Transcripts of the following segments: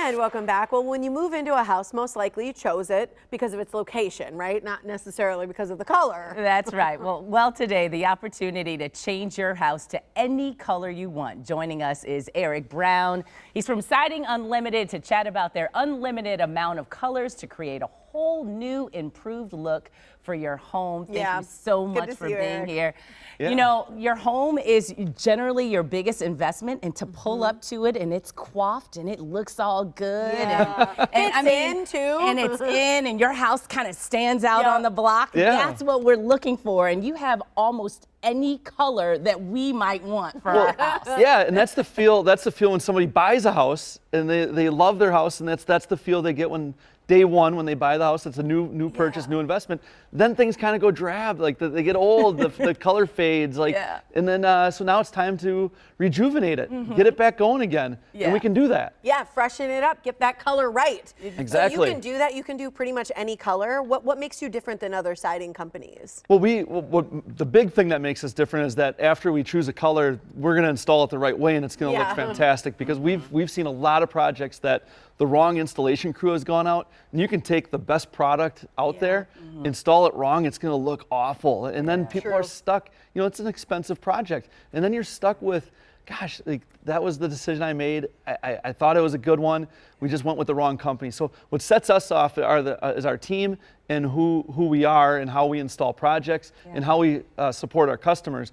And welcome back. Well, when you move into a house, most likely you chose it because of its location, right? Not necessarily because of the color. That's right. Well, today, the opportunity to change your house to any color you want. Joining us is Eric Brown. He's from Siding Unlimited to chat about their unlimited amount of colors to create a whole new improved look for your home. Thank you so much for being here. Yeah. You know, your home is generally your biggest investment, and to pull up to it and it's coiffed and it looks all good. Yeah. And I mean, in too. And it's in, and your house kind of stands out on the block. Yeah. That's what we're looking for. And you have almost any color that we might want for our house. Yeah, and that's the feel when somebody buys a house and they love their house, and that's the feel they get when day one when they buy the house. It's a new purchase, new investment. Then things kind of go drab, like they get old, the color fades, and then so now it's time to rejuvenate it, get it back going again, and we can do that. Yeah, freshen it up, get that color right. Exactly. So you can do that. You can do pretty much any color. What makes you different than other siding companies? Well, the big thing that makes us different is that after we choose a color, we're going to install it the right way, and it's going to look fantastic, because we've seen a lot of projects that the wrong installation crew has gone out, and you can take the best product out there, install it wrong, it's going to look awful, and then people are stuck. You know, it's an expensive project, and then you're stuck with, gosh, like, that was the decision I made. I thought it was a good one. We just went with the wrong company. So what sets us off is our team and who we are and how we install projects and how we support our customers.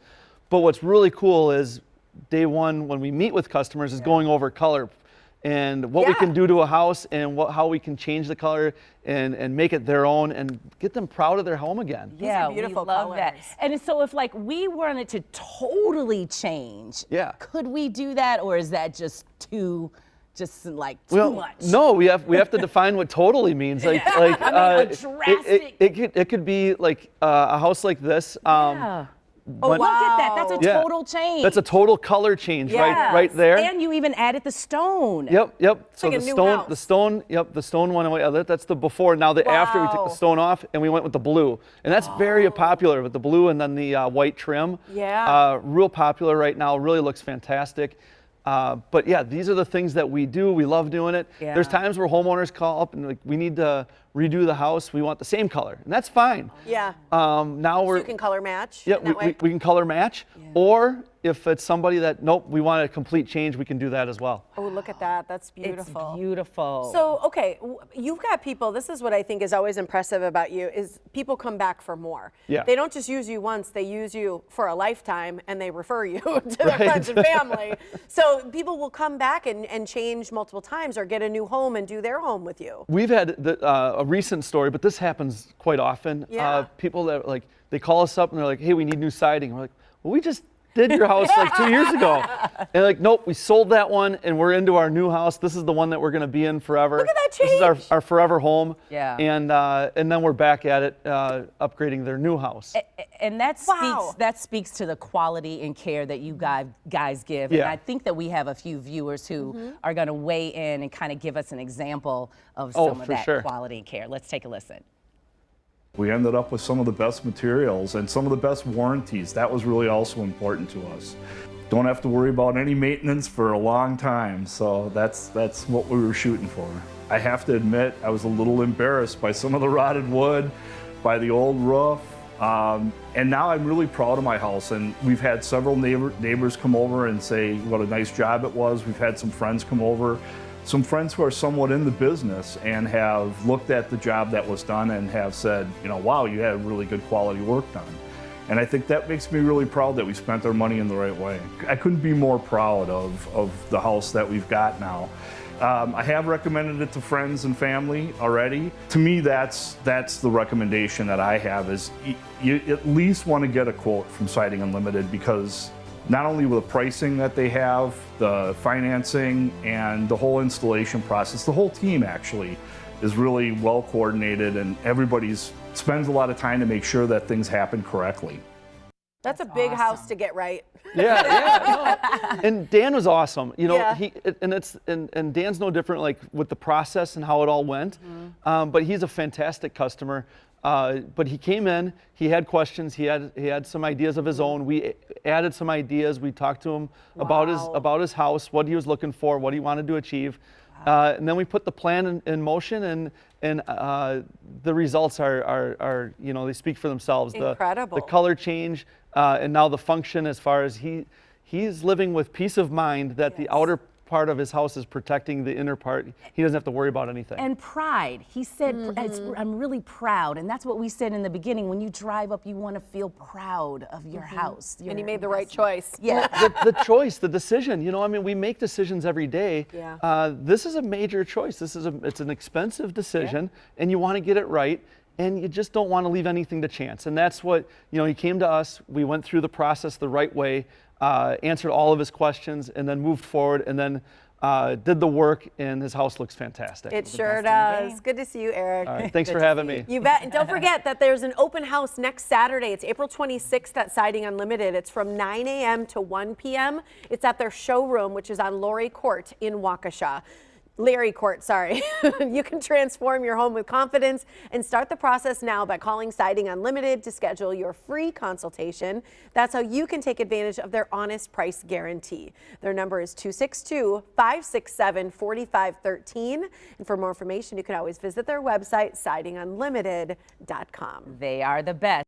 But what's really cool is day one when we meet with customers is going over color and what we can do to a house, and how we can change the color and make it their own and get them proud of their home again. Yeah, these are beautiful we love colors. that. And so if like we wanted to totally change, could we do that, or is that just too much? No, we have to define what totally means. Like, I mean, a drastic. It could be like a house like this. Oh, look at that. That's a total change. That's a total color change right there. And you even added the stone. Yep. So like the stone went away. That's the before. Now the after, we took the stone off and we went with the blue. And that's very popular with the blue and then the white trim. Yeah. Real popular right now. Really looks fantastic. But yeah, these are the things that we do. We love doing it. Yeah. There's times where homeowners call up and like, we need to redo the house. We want the same color, and that's fine. Yeah. Now so you can color match. Yeah, we can color match, or if it's somebody that we want a complete change, we can do that as well. Oh, look at that. That's beautiful. It's beautiful. So, okay, you've got people, this is what I think is always impressive about you, is people come back for more. Yeah. They don't just use you once, they use you for a lifetime, and they refer you to their friends and family. So people will come back and change multiple times or get a new home and do their home with you. We've had a recent story, but this happens quite often. Yeah. People that they call us up and they're like, hey, we need new siding. We're like, well, we just did your house like 2 years ago. And like, nope, we sold that one and we're into our new house. This is the one that we're going to be in forever. Look at that change. This is our forever home. Yeah. And then we're back at it, upgrading their new house. And that speaks to the quality and care that you guys give. Yeah. And I think that we have a few viewers who are going to weigh in and kind of give us an example of some of that quality and care. Let's take a listen. We ended up with some of the best materials and some of the best warranties. That was really also important to us. Don't have to worry about any maintenance for a long time, so that's what we were shooting for. I have to admit, I was a little embarrassed by some of the rotted wood, by the old roof, and now I'm really proud of my house. And we've had several neighbors come over and say what a nice job it was. We've had some friends come over. Some friends who are somewhat in the business and have looked at the job that was done and have said, you know, wow, you had really good quality work done. And I think that makes me really proud that we spent our money in the right way. I couldn't be more proud of the house that we've got now. I have recommended it to friends and family already. To me, that's the recommendation that I have, is you at least want to get a quote from Siding Unlimited, because not only with the pricing that they have, the financing, and the whole installation process, the whole team actually is really well coordinated, and everybody spends a lot of time to make sure that things happen correctly. That's a big house to get right. Yeah. No. And Dan was awesome. You know, and Dan's no different, like with the process and how it all went. But he's a fantastic customer. But he came in, he had questions, he had some ideas of his own. We added some ideas. We talked to him about his house, what he was looking for, what he wanted to achieve. And then we put the plan in motion, and the results are you know, they speak for themselves. Incredible. The color change, and now the function, as far as he's living with peace of mind that the outer part of his house is protecting the inner part. He doesn't have to worry about anything. And pride. He said, I'm really proud. And that's what we said in the beginning. When you drive up, you want to feel proud of your house. And he made the right choice. Yeah. The choice, the decision, you know, I mean, we make decisions every day. Yeah. This is a major choice. It's an expensive decision, and you want to get it right, and you just don't want to leave anything to chance. And that's what, you know, he came to us, we went through the process the right way, answered all of his questions, and then moved forward, and then did the work, and his house looks fantastic. It sure does. Good to see you, Eric. All right, thanks for having me. You bet. And don't forget that there's an open house next Saturday. It's April 26th at Siding Unlimited. It's from 9 a.m. to 1 p.m. It's at their showroom, which is on Larry Court in Waukesha. Sorry. You can transform your home with confidence and start the process now by calling Siding Unlimited to schedule your free consultation. That's how you can take advantage of their honest price guarantee. Their number is 262-567-4513. And for more information, you can always visit their website, sidingunlimited.com. They are the best.